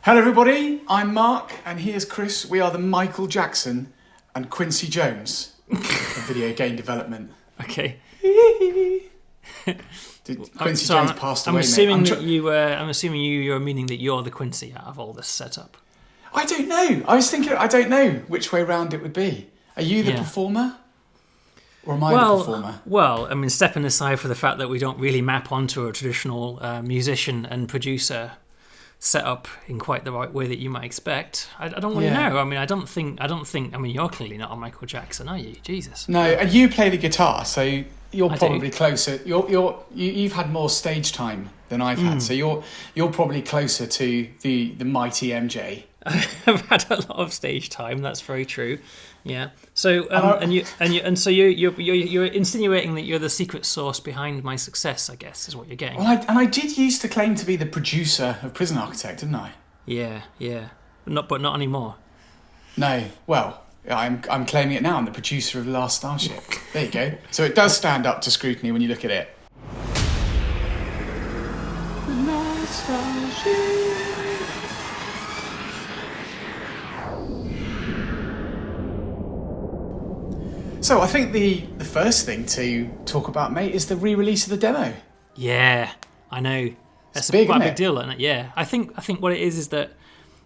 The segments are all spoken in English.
Hello everybody, I'm Mark and here's Chris. We are the Michael Jackson and Quincy Jones of video game development. Okay. Quincy Jones passed away, I'm assuming you're meaning that you're the Quincy out of all this setup. I don't know. I was thinking, I don't know which way round it would be. Are you the performer? Or am I the performer? Well, I mean, stepping aside for the fact that we don't really map onto a traditional musician and producer set up in quite the right way that you might expect. I don't really know. I mean, I don't think. I mean, you're clearly not a Michael Jackson, are you? Jesus. No, and you play the guitar, so you're probably closer. You've had more stage time than I've had, so you're probably closer to the mighty MJ. I've had a lot of stage time. That's very true. Yeah. So so you're insinuating that you're the secret source behind my success, I guess, is what you're getting. Well, I did used to claim to be the producer of Prison Architect, didn't I? Yeah. But not anymore. No. Well, I'm claiming it now. I'm the producer of Last Starship. There you go. So it does stand up to scrutiny when you look at it. Last Starship. So I think the first thing to talk about, mate, is the re-release of the demo. Yeah, I know. That's quite a big deal, isn't it? Yeah, I think what it is that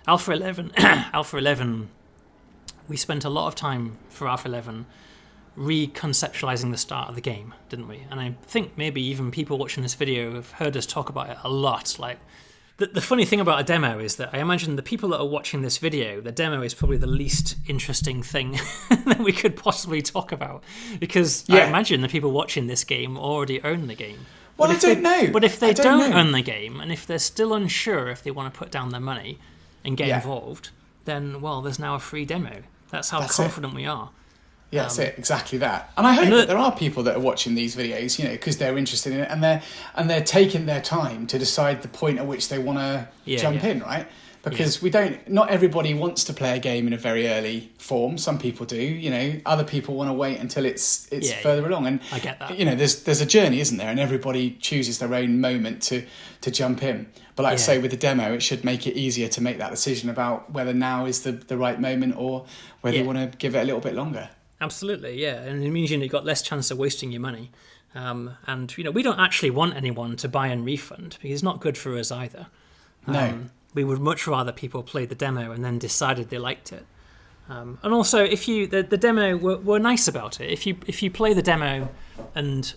Alpha 11, we spent a lot of time for Alpha 11 reconceptualizing the start of the game, didn't we? And I think maybe even people watching this video have heard us talk about it a lot. Like, the funny thing about a demo is that I imagine the people that are watching this video, the demo is probably the least interesting thing that we could possibly talk about. Because I imagine the people watching this game already own the game. Well, I don't know. But if they don't own the game, and if they're still unsure if they want to put down their money and get involved, then, well, there's now a free demo. That's how confident we are. Yeah, that's it, exactly that. And I hope that there are people that are watching these videos, because they're interested in it and they're taking their time to decide the point at which they want to jump in, right? Because not everybody wants to play a game in a very early form. Some people do, other people want to wait until it's further along. And I get that. There's a journey, isn't there? And everybody chooses their own moment to jump in. But like I say, with the demo, it should make it easier to make that decision about whether now is the right moment or whether you want to give it a little bit longer. Absolutely, yeah, and it means you've got less chance of wasting your money. And we don't actually want anyone to buy and refund because it's not good for us either. No, we would much rather people play the demo and then decided they liked it. And also, if the demo were nice about it, if you play the demo and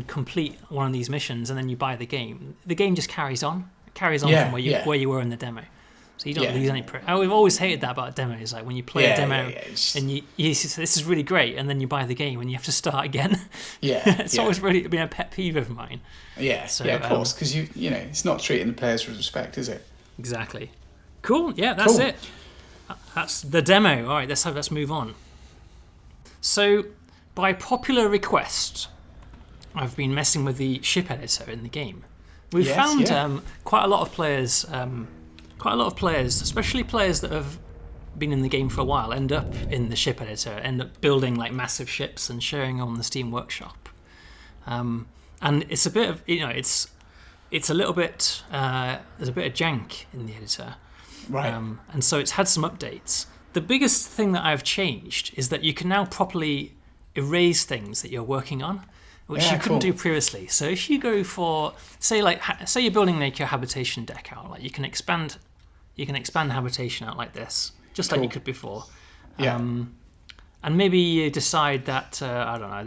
complete one of these missions and then you buy the game just carries on. It carries on from where you were in the demo. So you don't lose any. We've always hated that about demos. Like when you play a demo and you say, this is really great, and then you buy the game and you have to start again. It's always really been a pet peeve of mine. Of course, because it's not treating the players with respect, is it? Exactly. Cool. Yeah, that's it. That's the demo. All right, let's move on. So, by popular request, I've been messing with the ship editor in the game. We've found quite a lot of players. Quite a lot of players, especially players that have been in the game for a while, end up in the ship editor, end up building like massive ships and sharing on the Steam Workshop. And it's a bit of, it's a little bit, there's a bit of jank in the editor. Right. And so it's had some updates. The biggest thing that I've changed is that you can now properly erase things that you're working on, which you couldn't do previously. So if you go for, say you're building like your habitation deck out, like you can expand habitation out like this, just like you could before. And maybe you decide that, I don't know, I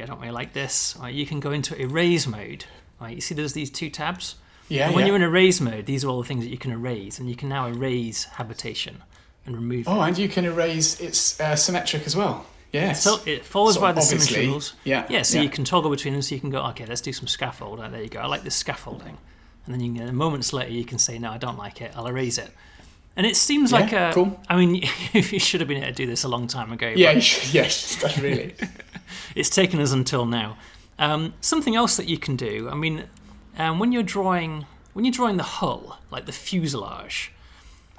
don't really like this. Right, you can go into erase mode. Right, you see there's these two tabs? And when you're in erase mode, these are all the things that you can erase, and you can now erase habitation and remove it. And you can erase, it's symmetric as well. Yes. So it follows by the symmetry rules. So you you can toggle between them, so you can go, okay, let's do some scaffold. There you go. I like this scaffolding. And then moments later, you can say, no, I don't like it. I'll erase it. And it seems like cool. I mean, you should have been able to do this a long time ago. Yes, really. It's taken us until now. Something else that you can do. I mean, when you're drawing the hull, like the fuselage,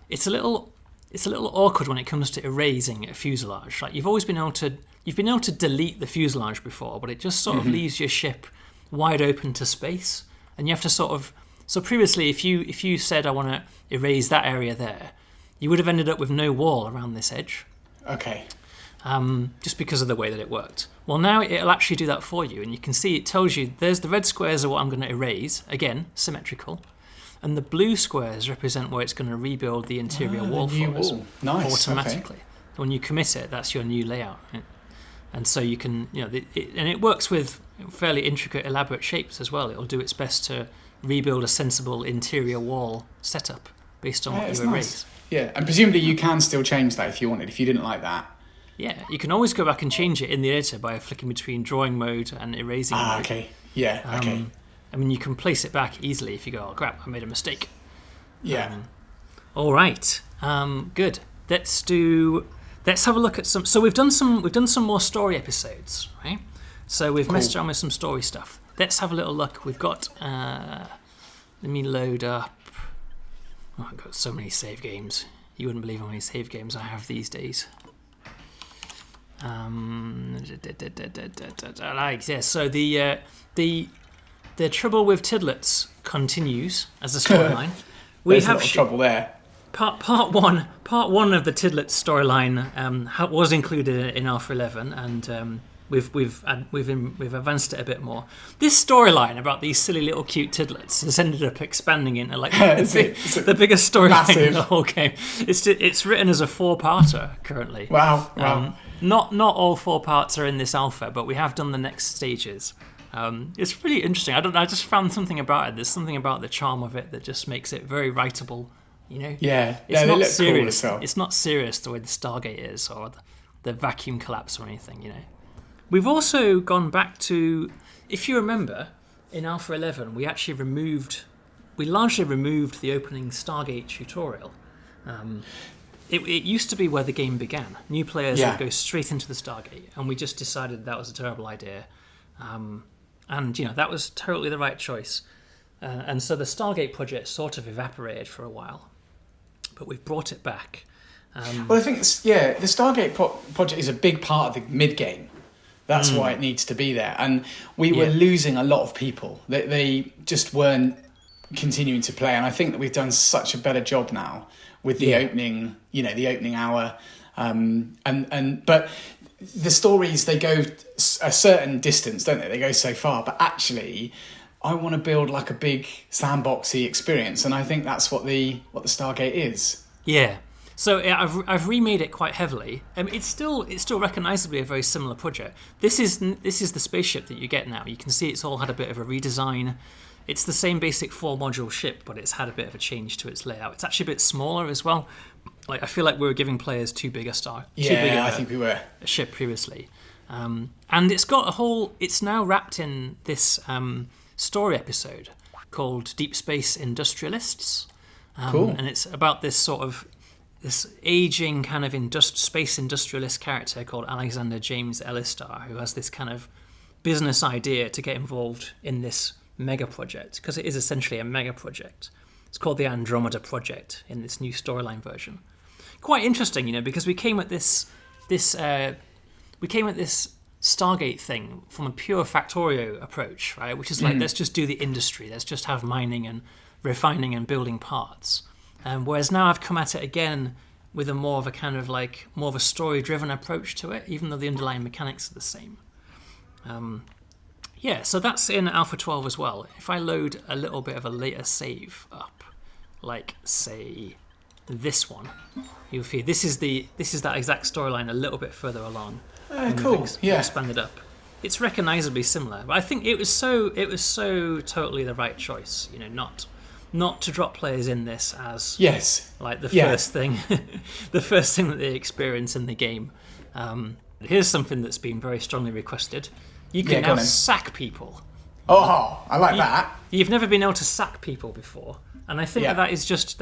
it's a little awkward when it comes to erasing a fuselage. Like you've been able to delete the fuselage before, but it just sort of leaves your ship wide open to space, and you have to sort of So previously, if you said I want to erase that area there, you would have ended up with no wall around this edge. Okay. Just because of the way that it worked. Well, now it'll actually do that for you, and you can see it tells you there's the red squares are what I'm going to erase, again, symmetrical, and the blue squares represent where it's going to rebuild the interior wall for us automatically. Okay. When you commit it, that's your new layout. Right? And so you can, and it works with fairly intricate, elaborate shapes as well. It'll do its best to rebuild a sensible interior wall setup based on what you erase. Nice. Yeah, and presumably you can still change that if you wanted, if you didn't like that. Yeah, you can always go back and change it in the editor by flicking between drawing mode and erasing mode. Okay. Yeah, okay. I mean, you can place it back easily if you go, oh crap, I made a mistake. Yeah. All right. Good. Let's have a look at some. So we've done some more story episodes, right? So we've messed around with some story stuff. Let's have a little look. We've got. Let me load up. Oh, I've got so many save games. You wouldn't believe how many save games I have these days. So the trouble with Tidlets continues as a storyline. There's a lot of trouble there. Part one of the Tidlets storyline was included in Alpha 11, and we've advanced it a bit more. This storyline about these silly little cute Tidlets has ended up expanding into like the biggest storyline in the whole game. It's written as a 4-parter currently. Wow. Not all 4 parts are in this alpha, but we have done the next stages. It's really interesting. I just found something about it. There's something about the charm of it that just makes it very writable. Yeah, it's not serious. Cool as well. It's not serious the way the Stargate is, or the vacuum collapse or anything. We've also gone back to, if you remember, in Alpha 11, we largely removed the opening Stargate tutorial. It used to be where the game began. New players would go straight into the Stargate, and we just decided that was a terrible idea. And that was totally the right choice. And so the Stargate project sort of evaporated for a while, but we've brought it back. Well, I think the Stargate project is a big part of the mid-game. That's why it needs to be there. And we were losing a lot of people. They just weren't continuing to play. And I think that we've done such a better job now with the opening, the opening hour. But the stories, they go a certain distance, don't they? They go so far. But actually, I want to build like a big sandboxy experience. And I think that's what the Stargate is. Yeah. So I've remade it quite heavily. It's still recognisably a very similar project. This is the spaceship that you get now. You can see it's all had a bit of a redesign. It's the same basic 4-module ship, but it's had a bit of a change to its layout. It's actually a bit smaller as well. Like I feel like we were giving players too big a I think we were a ship previously, and it's got it's now wrapped in this story episode called Deep Space Industrialists. Cool. And it's about this aging kind of space industrialist character called Alexander James Ellistar, who has this kind of business idea to get involved in this mega project, because it is essentially a mega project. It's called the Andromeda Project in this new storyline version. Quite interesting, because we came at this Stargate thing from a pure Factorio approach, right? Which is like, let's just do the industry, let's just have mining and refining and building parts. Whereas now I've come at it again with more of a story-driven approach to it, even though the underlying mechanics are the same. So that's in Alpha 12 as well. If I load a little bit of a later save up, like say this one, you'll see this is that exact storyline a little bit further along. Cool. Expanded up. It's recognisably similar, but I think it was so totally the right choice. Not to drop players in this as like the first thing, the first thing that they experience in the game. Here's something that's been very strongly requested. You can now sack people. Oh, I like that. You've never been able to sack people before, and I think that's just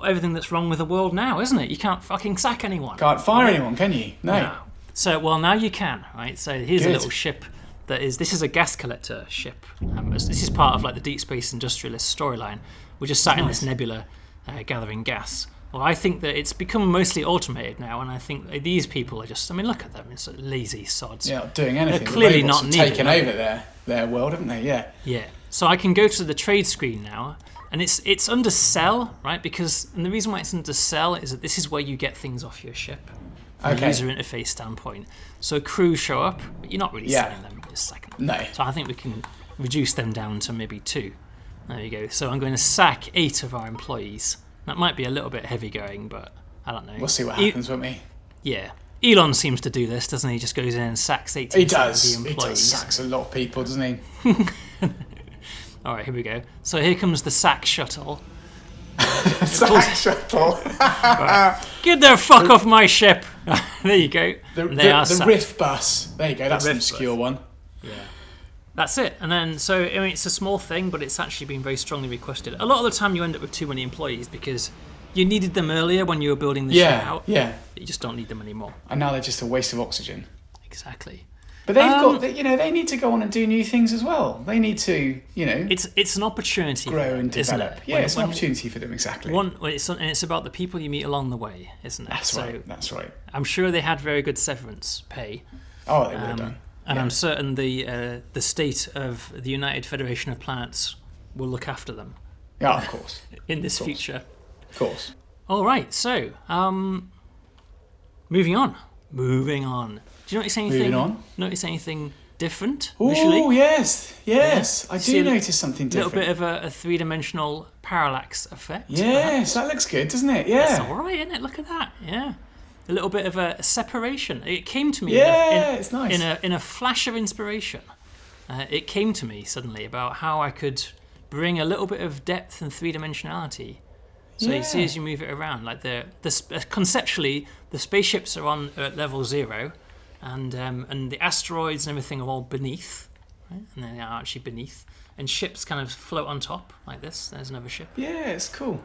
everything that's wrong with the world now, isn't it? You can't fucking sack anyone. Can't fire anyone, can you? No. So now you can, right? So here's a little ship. This is a gas collector ship. This is part of like the Deep Space Industrialist storyline. We're just sat in this nebula gathering gas. Well, I think that it's become mostly automated now, and I think these people are just, look at them, it's lazy sods. Yeah, not doing anything. They're clearly not needed. Taken over their world, haven't they? Yeah. Yeah. So I can go to the trade screen now, and it's under sell, right? And the reason why it's under sell is that this is where you get things off your ship from a user interface standpoint. So crew show up, but you're not really selling them in a second. No. So I think we can reduce them down to maybe 2. There you go. So I'm going to sack 8 of our employees. That might be a little bit heavy going, but I don't know. We'll see what happens, won't we? Yeah. Elon seems to do this, doesn't he? He just goes in and sacks 18 he does. of the employees. He does sacks a lot of people, doesn't he? All right, here we go. So here comes the sack shuttle. Sack shuttle. Right. Get the fuck off my ship. There you go. The Riff bus. There you go. That's an obscure one. Yeah. That's it. And then, so, I mean, it's a small thing, but it's actually been very strongly requested. A lot of the time you end up with too many employees because you needed them earlier when you were building the ship out. Yeah. You just don't need them anymore. And now they're just a waste of oxygen. Exactly. But they've got, they need to go on and do new things as well. They need to, It's an opportunity. Grow and develop. Isn't it? Yeah, it's an opportunity for them, exactly. It's about the people you meet along the way, isn't it? That's right. I'm sure they had very good severance pay. Oh, they would have done. And I'm certain the state of the United Federation of Planets will look after them. Yeah, of course. In this future. Of course. All right, so moving on. Do you notice anything? Moving on. Notice anything different visually? Oh, yes. I do notice something different. A little bit of a three-dimensional parallax effect. Yes, that looks good, doesn't it? Yeah. That's all right, isn't it? Look at that. Yeah. A little bit of a separation. It came to me it's nice. in a flash of inspiration. It came to me suddenly about how I could bring a little bit of depth and three-dimensionality. So you see as you move it around, like conceptually, the spaceships are on at level 0, and the asteroids and everything are all beneath, right? And they are actually beneath, and ships kind of float on top like this. There's another ship. Yeah, it's cool.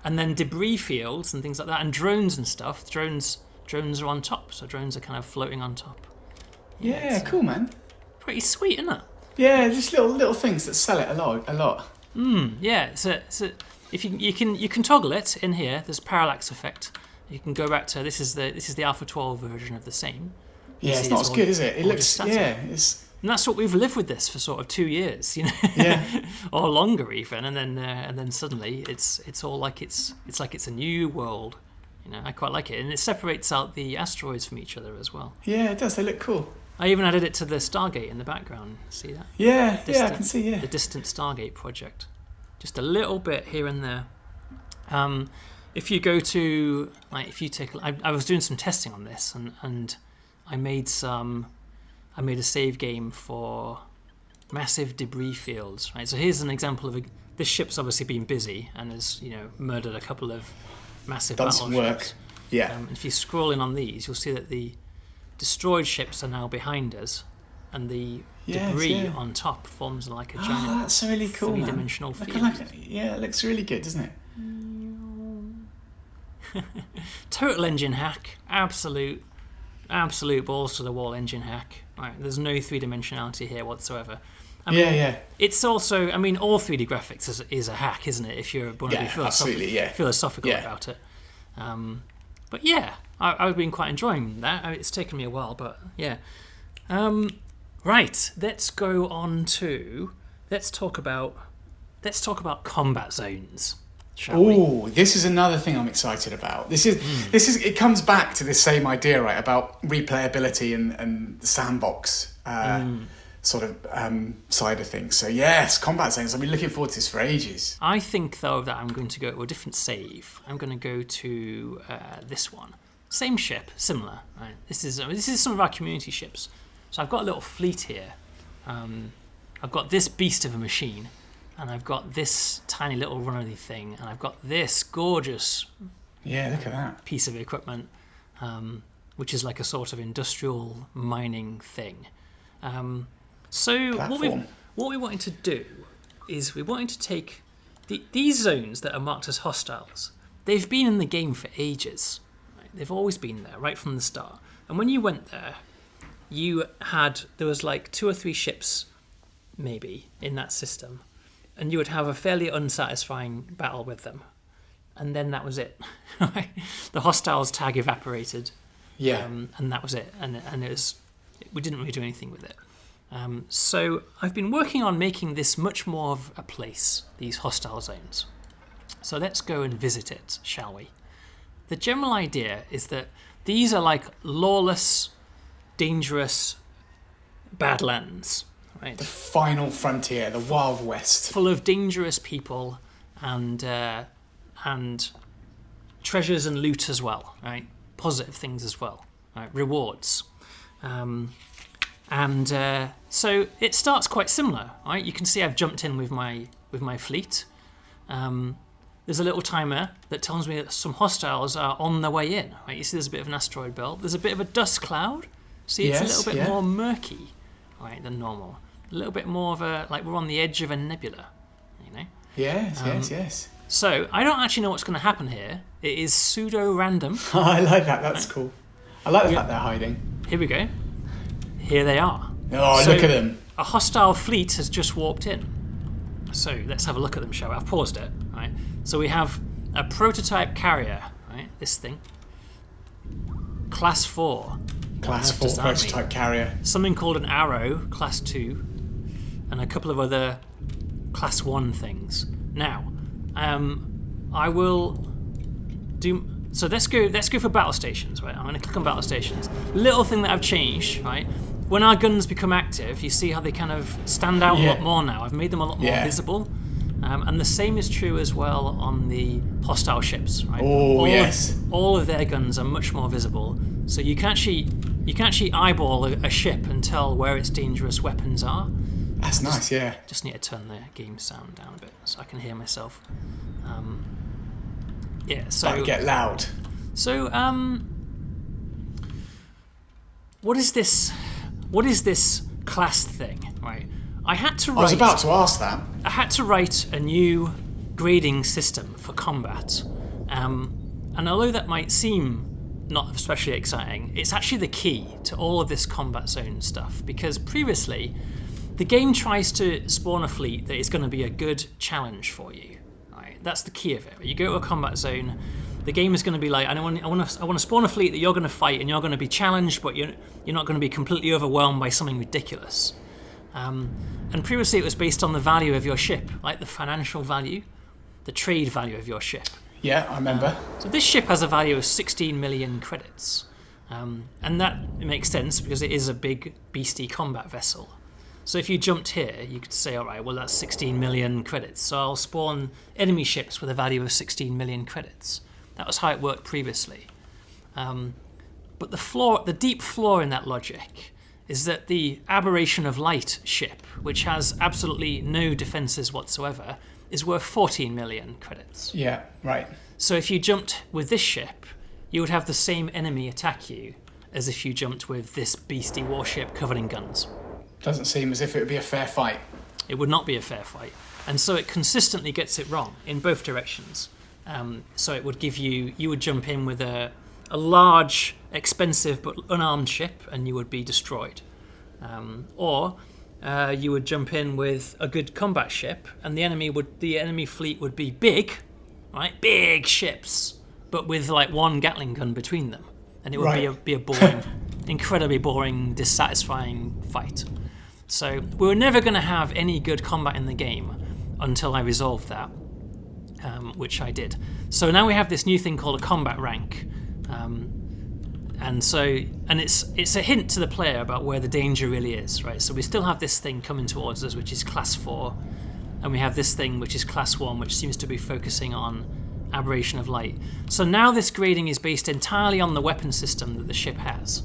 And then debris fields and things like that, and drones and stuff. Drones are on top, so drones are kind of floating on top. Yeah, cool, man. Pretty sweet, isn't it? Yeah, just little things that sell it a lot. Yeah, so if you can toggle it in here. There's parallax effect. You can go back to this is the Alpha12 version of the same. Yeah, it's not as good, is it? It looks And that's what we've lived with this for sort of 2 years, Yeah. or longer even, and then suddenly it's all like it's like it's a new world. I quite like it, and it separates out the asteroids from each other as well. Yeah, it does. They look cool. I even added it to the Stargate in the background. See that? Yeah, I can see. Yeah, the distant Stargate project. Just a little bit here and there. If you go to if you take, I was doing some testing on this, and I made a save game for massive debris fields. Right, so here's an example of this ship's obviously been busy and has murdered a couple of massive done some work. Ships. Yeah. If you scroll in on these, you'll see that the destroyed ships are now behind us, and the debris on top forms like a giant that's really cool, three-dimensional field. It looks really good, doesn't it? Total engine hack. Absolute balls to the wall engine hack. Right, there's no three-dimensionality here whatsoever. I mean, it's also, all 3D graphics is a hack, isn't it? If you want to be philosophical about it. But yeah, I've been quite enjoying that. It's taken me a while, but yeah. Right, let's go on to let's talk about combat zones. Oh, this is another thing I'm excited about. This is it comes back to this same idea, right, about replayability and the sandbox sort of side of things. So yes, combat zones. I've been looking forward to this for ages. I think though that I'm going to go to a different save. I'm going to go to this one. Same ship, similar. Right. This is some of our community ships. So I've got a little fleet here. I've got this beast of a machine. And I've got this tiny little runnery thing, and I've got this gorgeous look at that piece of equipment, which is like a sort of industrial mining thing. So what we wanted to do is we wanted to take these zones that are marked as hostiles. They've been in the game for ages. Right? They've always been there, right from the start. And when you went there, there was like 2 or 3 ships, maybe, in that system. And you would have a fairly unsatisfying battle with them. And then that was it. The hostiles tag evaporated. Yeah. And that was it. And we didn't really do anything with it. So I've been working on making this much more of a place, these hostile zones. So let's go and visit it, shall we? The general idea is that these are like lawless, dangerous badlands, right? The final frontier, the Wild West. Full of dangerous people and treasures and loot as well, right? Positive things as well, right? Rewards. So it starts quite similar, right? You can see I've jumped in with my fleet. There's a little timer that tells me that some hostiles are on their way in, right? You see there's a bit of an asteroid belt. There's a bit of a dust cloud. See, it's a little bit more murky, right, than normal. A little bit more of like we're on the edge of a nebula, you know? Yes. So I don't actually know what's going to happen here. It is pseudo-random. I like that. That's cool. I like the fact they're hiding. Here we go. Here they are. Oh, so look at them. A hostile fleet has just warped in. So let's have a look at them, shall we? I've paused it, right? So we have a prototype carrier, right? This thing. Class 4. Class 4 prototype carrier. Something called an Arrow, Class 2. And a couple of other Class 1 things. Now, I will do... So let's go for battle stations, right? I'm going to click on battle stations. Little thing that I've changed, right? When our guns become active, you see how they kind of stand out a lot more now. I've made them a lot more visible. And the same is true as well on the hostile ships, right? All of their guns are much more visible. So you can actually eyeball a ship and tell where its dangerous weapons are. That's nice, yeah. Just need to turn the game sound down a bit so I can hear myself. So... That'll get loud. So, what is this class thing, right? I was about to ask that. I had to write a new grading system for combat. And although that might seem not especially exciting, it's actually the key to all of this combat zone stuff, because previously the game tries to spawn a fleet that is going to be a good challenge for you. Right? That's the key of it. You go to a combat zone, the game is going to be like, I want to spawn a fleet that you're going to fight, and you're going to be challenged, but you're not going to be completely overwhelmed by something ridiculous. And previously it was based on the value of your ship, like the financial value, the trade value of your ship. Yeah, I remember. So this ship has a value of 16 million credits. And that makes sense because it is a big, beastie combat vessel. So if you jumped here, you could say, all right, well, that's 16 million credits. So I'll spawn enemy ships with a value of 16 million credits. That was how it worked previously. But the deep flaw in that logic is that the Aberration of Light ship, which has absolutely no defenses whatsoever, is worth 14 million credits. Yeah, right. So if you jumped with this ship, you would have the same enemy attack you as if you jumped with this beastie warship covered in guns. Doesn't seem as if it would be a fair fight. It would not be a fair fight. And so it consistently gets it wrong in both directions. So it would give you would jump in with a large, expensive but unarmed ship and you would be destroyed. Or you would jump in with a good combat ship and the enemy fleet would be big, right? Big ships, but with like one Gatling gun between them. And it would be a boring, incredibly boring, dissatisfying fight. So we were never going to have any good combat in the game until I resolved that, which I did. So now we have this new thing called a combat rank. And it's a hint to the player about where the danger really is, right? So we still have this thing coming towards us, which is class 4, and we have this thing which is class 1, which seems to be focusing on Aberration of Light. So now this grading is based entirely on the weapon system that the ship has.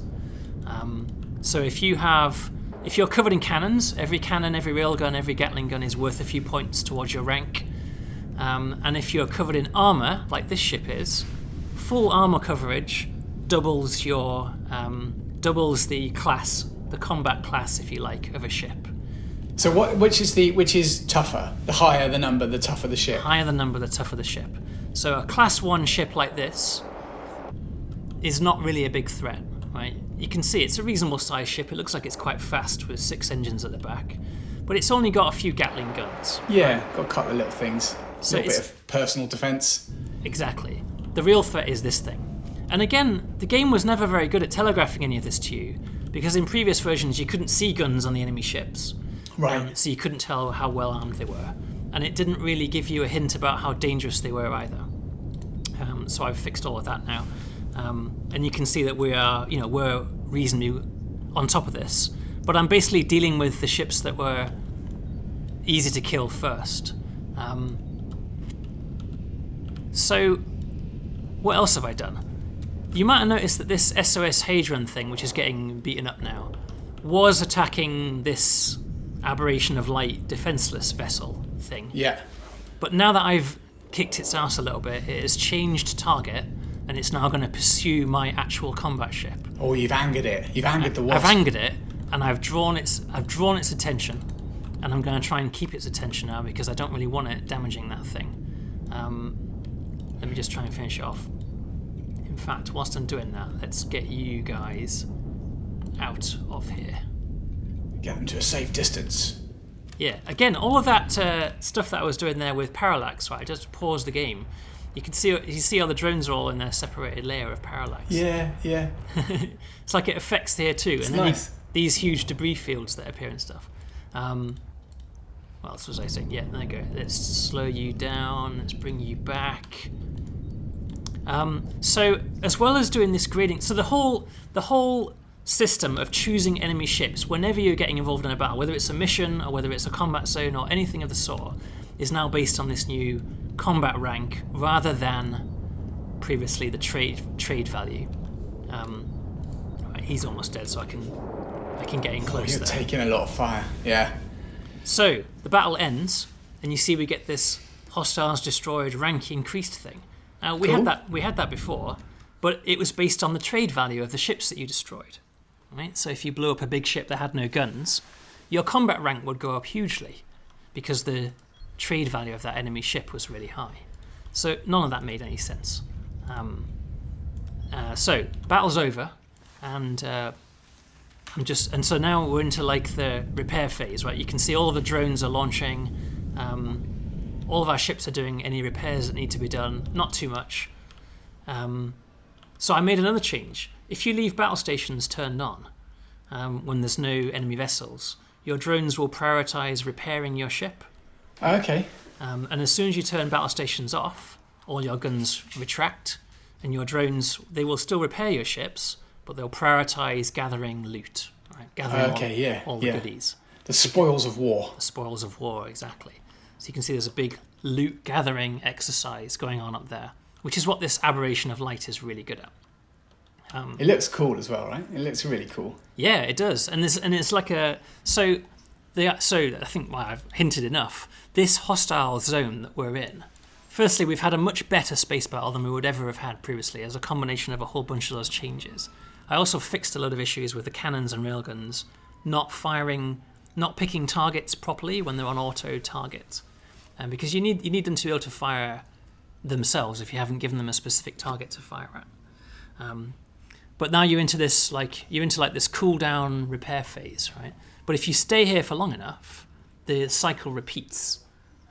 So if you're covered in cannons, every cannon, every railgun, every Gatling gun is worth a few points towards your rank. And if you're covered in armor, like this ship is, full armor coverage doubles the class, the combat class, if you like, of a ship. So which is tougher? The higher the number, the tougher the ship. Higher the number, the tougher the ship. So a class 1 ship like this is not really a big threat, right? You can see it's a reasonable sized ship. It looks like it's quite fast with 6 engines at the back, but it's only got a few Gatling guns. Yeah, got a couple of little things. So a little bit of personal defence. Exactly. The real threat is this thing. And again, the game was never very good at telegraphing any of this to you. because in previous versions you couldn't see guns on the enemy ships. Right. So you couldn't tell how well armed they were. And it didn't really give you a hint about how dangerous they were either. So I've fixed all of that now. And you can see that we're reasonably on top of this. But I'm basically dealing with the ships that were easy to kill first. So what else have I done? You might have noticed that this SOS Hadron thing, which is getting beaten up now, was attacking this aberration of light defenseless vessel thing. Yeah. But now that I've kicked its ass a little bit, it has changed target, and it's now going to pursue my actual combat ship. Oh, you've angered it. You've angered the wasp. I've angered it, and I've drawn its attention, and I'm going to try and keep its attention now because I don't really want it damaging that thing. Let me just try and finish it off. In fact, whilst I'm doing that, let's get you guys out of here. Get them to a safe distance. Yeah, again, all of that stuff that I was doing there with Parallax, right? I just paused the game. You see how the drones are all in their separated layer of Parallax. Yeah. It's like it affects here too. It's and then nice. These huge debris fields that appear and stuff. What else was I saying? Yeah, there you go. Let's slow you down. Let's bring you back. So as well as doing this grading, so the whole system of choosing enemy ships whenever you're getting involved in a battle, whether it's a mission or whether it's a combat zone or anything of the sort, is now based on this new combat rank rather than previously the trade value. Right, he's almost dead, so I can get in close. You're taking a lot of fire. Yeah. So the battle ends, and you see we get this hostiles destroyed rank increased thing. Now we had that before, but it was based on the trade value of the ships that you destroyed. Right? So if you blew up a big ship that had no guns, your combat rank would go up hugely because the trade value of that enemy ship was really high. So none of that made any sense. So battle's over, and so now we're into like the repair phase, right? You can see all of the drones are launching. All of our ships are doing any repairs that need to be done. Not too much. So I made another change. If you leave battle stations turned on when there's no enemy vessels, your drones will prioritize repairing your ship. Okay. And as soon as you turn battle stations off, all your guns retract, and your drones, they will still repair your ships, but they'll prioritize gathering loot, right? Gathering all the goodies. The spoils of war. The spoils of war, exactly. So you can see there's a big loot gathering exercise going on up there, which is what this aberration of light is really good at. It looks cool as well, right? It looks really cool. Yeah, it does, and it's like so I think I've hinted enough. This hostile zone that we're in. Firstly, we've had a much better space battle than we would ever have had previously, as a combination of a whole bunch of those changes. I also fixed a lot of issues with the cannons and railguns not picking targets properly when they're on auto target, and because you need them to be able to fire themselves if you haven't given them a specific target to fire at. But now you're into this this cooldown repair phase, right? But if you stay here for long enough, the cycle repeats,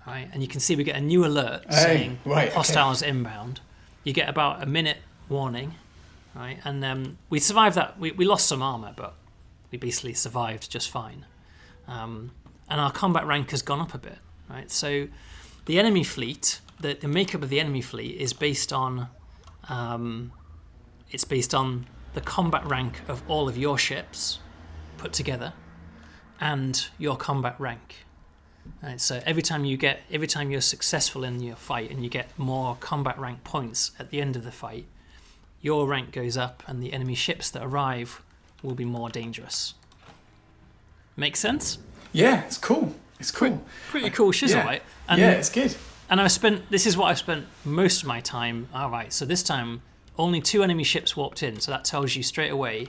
right? And you can see we get a new alert saying hostiles inbound. You get about a minute warning, right? And we survived that. We lost some armor, but we basically survived just fine. And our combat rank has gone up a bit, right? So the enemy fleet, the makeup of the enemy fleet is based on the combat rank of all of your ships put together and your combat rank. Right, so every time you're successful in your fight and you get more combat rank points at the end of the fight, your rank goes up and the enemy ships that arrive will be more dangerous. Make sense? Yeah, it's cool. It's cool. Pretty cool shizzle, right? And, it's good. And this is what I've spent most of my time. All right, so this time only 2 enemy ships walked in, so that tells you straight away.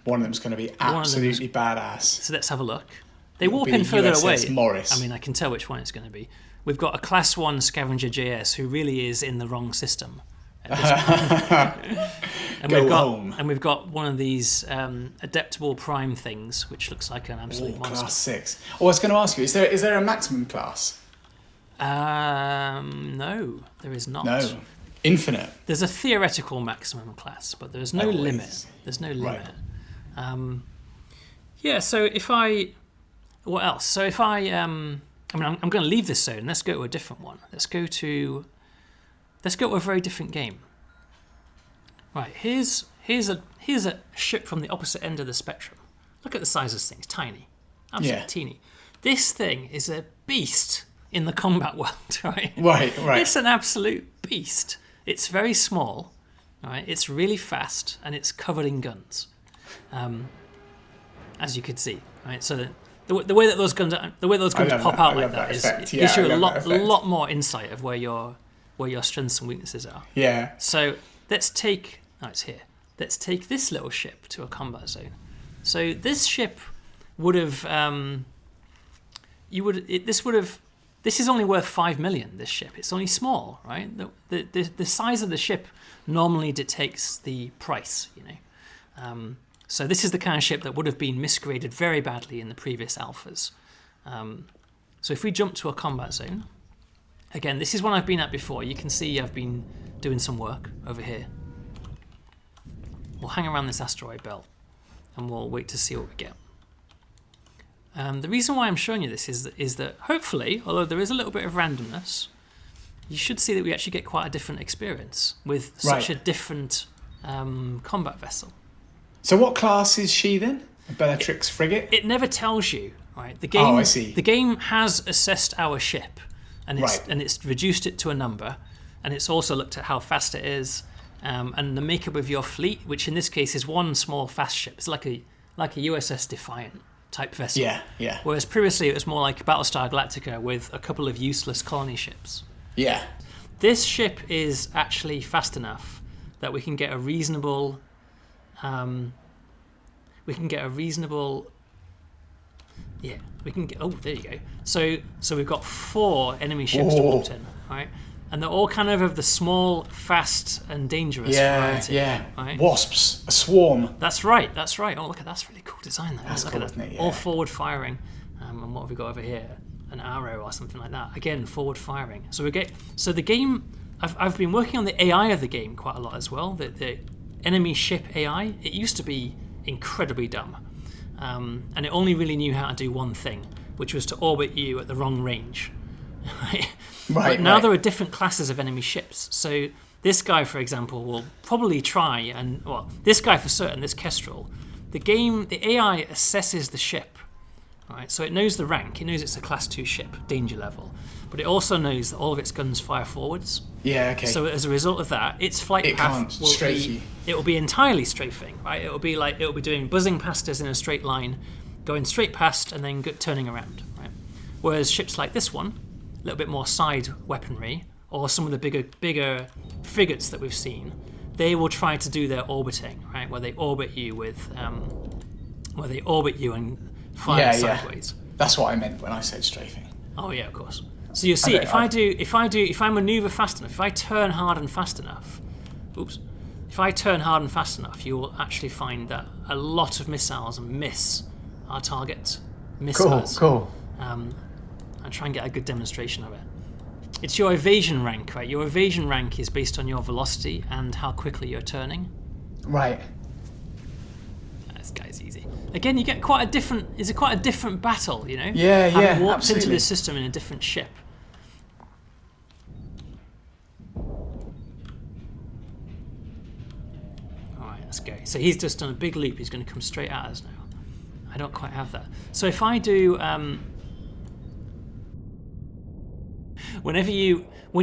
One of them's going to be absolutely badass. So let's have a look. They warp in further USS away. Morris. I mean, I can tell which one it's going to be. We've got a Class 1 Scavenger JS who really is in the wrong system at this point. And we've got one of these adaptable prime things, which looks like an absolute monster. Class 6. Oh, I was going to ask you, is there a maximum class? No, there is not. No. Infinite. There's a theoretical maximum class, but there's no limit. There's no limit. Right. Yeah. So what else? So if I'm going to leave this zone. Let's go to a different one. Let's go to a very different game. Right. Here's a ship from the opposite end of the spectrum. Look at the size of this thing. It's tiny. Absolutely teeny. This thing is a beast in the combat world, right? Right. It's an absolute beast. It's very small, right? It's really fast, and it's covered in guns, as you could see, right? So the way that those guns pop out like that gives you a lot more insight of where your strengths and weaknesses are. Yeah. So let's take it's here. Let's take this little ship to a combat zone. So this ship would have this is only worth 5 million. This ship, it's only small, right? The size of the ship normally dictates the price, you know. So this is the kind of ship that would have been misgraded very badly in the previous alphas. So if we jump to a combat zone, again, this is one I've been at before. You can see I've been doing some work over here. We'll hang around this asteroid belt, and we'll wait to see what we get. The reason why I'm showing you this is that hopefully, although there is a little bit of randomness, you should see that we actually get quite a different experience with such a different combat vessel. So what class is she then? A Bellatrix frigate? It never tells you, right? The game, I see. The game has assessed our ship, and it's reduced it to a number, and it's also looked at how fast it is, and the makeup of your fleet, which in this case is one small fast ship. It's like a USS Defiant type vessel. Yeah. Whereas previously it was more like Battlestar Galactica with a couple of useless colony ships. Yeah. This ship is actually fast enough that we can get a reasonable. We can get. Oh, there you go. So we've got 4 enemy ships to warp in, right? And they're all kind of the small, fast, and dangerous variety. Yeah. Right? Wasps, a swarm. That's right. Oh, look at that's really cool design. That's look cool, at that. Isn't it? Yeah. All forward firing. And what have we got over here? An arrow or something like that. Again, forward firing. So the game. I've been working on the AI of the game quite a lot as well. The enemy ship AI. It used to be incredibly dumb, and it only really knew how to do one thing, which was to orbit you at the wrong range. But now there are different classes of enemy ships. So this guy, for example, will probably try this guy for certain, this Kestrel, the AI assesses the ship. Right, so it knows the rank. It knows it's a class 2 ship, danger level, but it also knows that all of its guns fire forwards. Yeah, okay. So as a result of that, its flight path will be entirely strafing. Right, it will be doing buzzing past us in a straight line, going straight past and then turning around. Right, whereas ships like this one, a little bit more side weaponry, or some of the bigger frigates that we've seen, they will try to do their orbiting, right, where they orbit you and fire sideways. That's what I meant when I said strafing. Oh yeah, of course. So you see, if I maneuver fast enough, if I turn hard and fast enough, you will actually find that a lot of missiles miss our target. Cool. And try and get a good demonstration of it. It's your evasion rank, right? Your evasion rank is based on your velocity and how quickly you're turning. Right. This guy's easy. Again, you get quite a different battle, you know? Yeah, Having warped absolutely. into the system in a different ship. Alright, let's go. So he's just done a big loop. He's going to come straight at us now. I don't quite have that. So if I do... when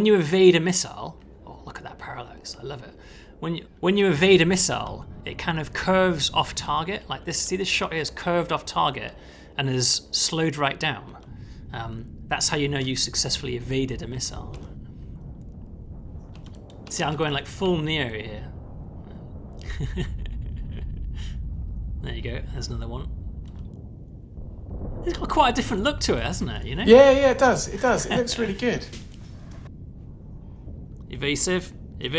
you evade a missile, oh look at that parallax, I love it. When you evade a missile, it kind of curves off target like this. See, this shot here is curved off target and has slowed right down. That's how you know you successfully evaded a missile. See, I'm going like full Neo here. There you go. There's another one. It's got quite a different look to it, hasn't it? You know? Yeah, it does. It looks really good. Evasive. There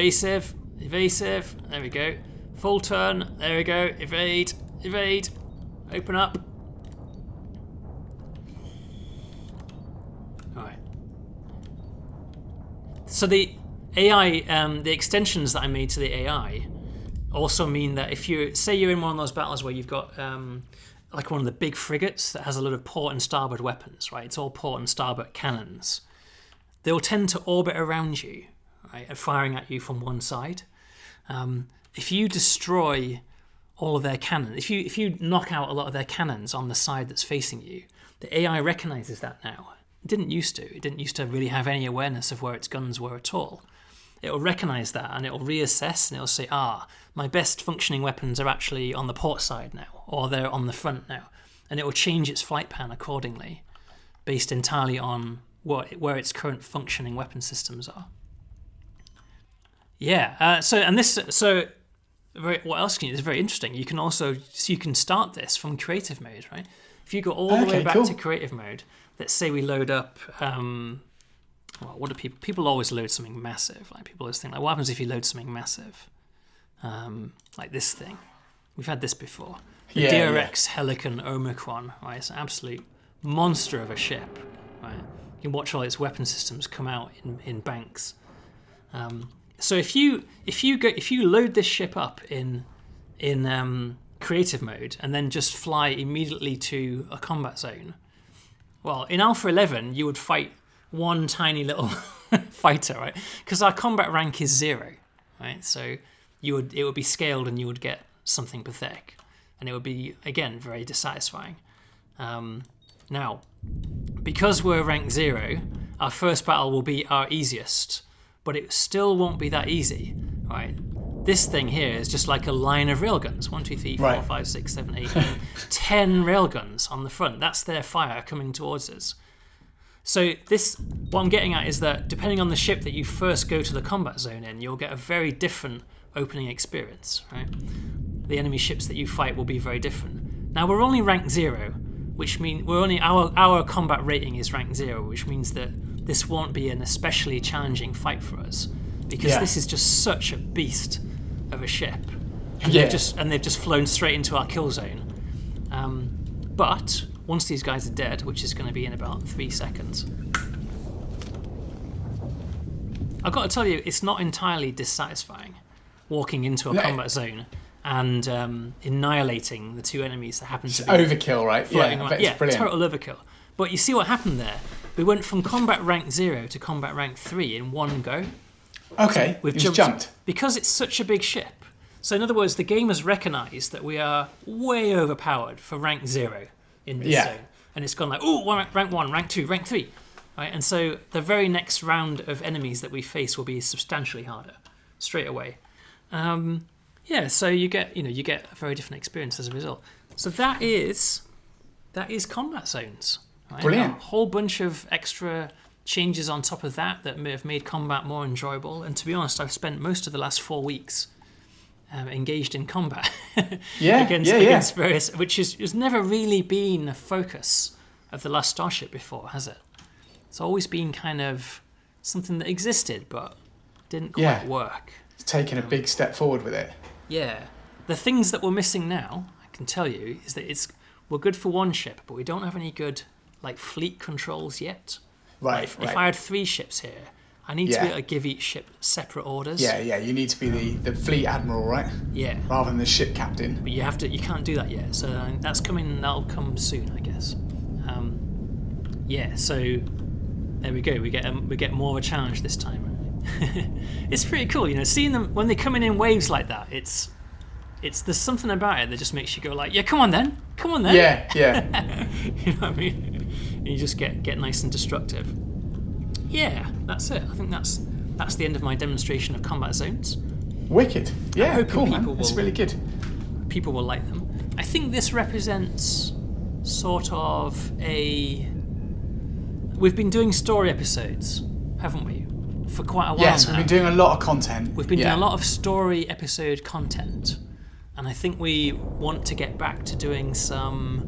we go. Full turn. There we go. Evade. Open up. All right. So the AI, the extensions that I made to the AI, also mean that if you're in one of those battles where you've got like one of the big frigates that has a lot of port and starboard weapons, right? It's all port and starboard cannons. They'll tend to orbit around you, right, and firing at you from one side. If you destroy all of their cannons, if you knock out a lot of their cannons on the side that's facing you, the AI recognizes that now. It didn't used to. It didn't used to really have any awareness of where its guns were at all. It'll recognize that and it'll reassess and it'll say, my best functioning weapons are actually on the port side now, or they're on the front now. And it will change its flight plan accordingly, based entirely on where its current functioning weapon systems are. Yeah, what else can you do? It's very interesting. You can start this from creative mode, right? If you go all the way back to creative mode, let's say we load up, what do people always load something massive. Like people always think, like, what happens if you load something massive? Like this thing. We've had this before. The DRX Helicon Omicron, right? It's an absolute monster of a ship, right? You can watch all its weapon systems come out in banks. So if you load this ship up in creative mode and then just fly immediately to a combat zone, well, in Alpha 11 you would fight one tiny little fighter, right? Because our combat rank is 0, right? So it would be scaled and you would get something pathetic, and it would be, again, very dissatisfying. Now, because we're rank 0, our first battle will be our easiest, but it still won't be that easy, right? This thing here is just like a line of railguns. 1, 2, 3, 4, 5, 6, 7, 8, 9, 10 railguns on the front. That's their fire coming towards us. So what I'm getting at is that depending on the ship that you first go to the combat zone in, you'll get a very different opening experience, right? The enemy ships that you fight will be very different. Now, we're only rank 0, which means our combat rating is rank 0, which means that this won't be an especially challenging fight for us, because this is just such a beast of a ship. And they've just flown straight into our kill zone. But once these guys are dead, which is going to be in about 3 seconds, I've got to tell you, it's not entirely dissatisfying walking into a combat zone and annihilating the 2 enemies that happen to be overkill, right? Yeah, brilliant. Total overkill. But you see what happened there? We went from combat rank 0 to combat rank 3 in one go. Okay, we've jumped because it's such a big ship. So in other words, the game has recognised that we are way overpowered for rank 0 in this zone, and it's gone like, rank 1, rank 2, rank 3, right? And so the very next round of enemies that we face will be substantially harder straight away. So you get a very different experience as a result. So that is combat zones. Right? Brilliant. A whole bunch of extra changes on top of that may have made combat more enjoyable. And to be honest, I've spent most of the last 4 weeks engaged in combat against various, which has never really been a focus of the Last Starship before, has it? It's always been kind of something that existed but didn't quite work. It's taken a big step forward with it. Yeah. The things that we're missing now, I can tell you, is that we're good for one ship, but we don't have any good fleet controls yet. Right. If I had 3 ships here, I need to be able to give each ship separate orders. Yeah. You need to be the fleet admiral, right? Yeah. Rather than the ship captain. But you can't do that yet. So that'll come soon, I guess. So there we go. We get more of a challenge this time. It's pretty cool, seeing them when they come in waves like that. There's something about it that just makes you go like, yeah, come on then. Yeah. You know what I mean? And you just get nice and destructive. Yeah, that's it. I think that's the end of my demonstration of combat zones. Wicked. Yeah, cool, man. It's really good. People will like them. I think this represents sort of we've been doing story episodes, haven't we? For quite a while now. Yes, we've been doing a lot of content. We've been doing a lot of story episode content. And I think we want to get back to doing some,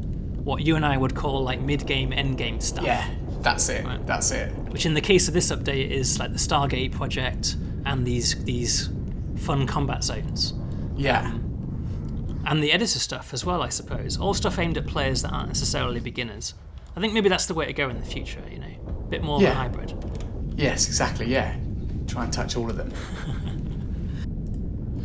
what you and I would call mid-game, end-game stuff. Yeah, that's it. Right? That's it. Which in the case of this update is the Stargate project and these fun combat zones. Yeah. And the editor stuff as well, I suppose. All stuff aimed at players that aren't necessarily beginners. I think maybe that's the way to go in the future, a bit more of a hybrid. Yes, exactly, yeah. Try and touch all of them.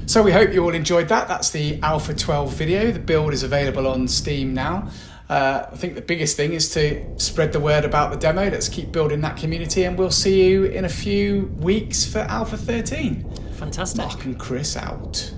So we hope you all enjoyed that. That's the Alpha12 video. The build is available on Steam now. I think the biggest thing is to spread the word about the demo. Let's keep building that community, and we'll see you in a few weeks for Alpha 13. Fantastic. Mark and Chris out.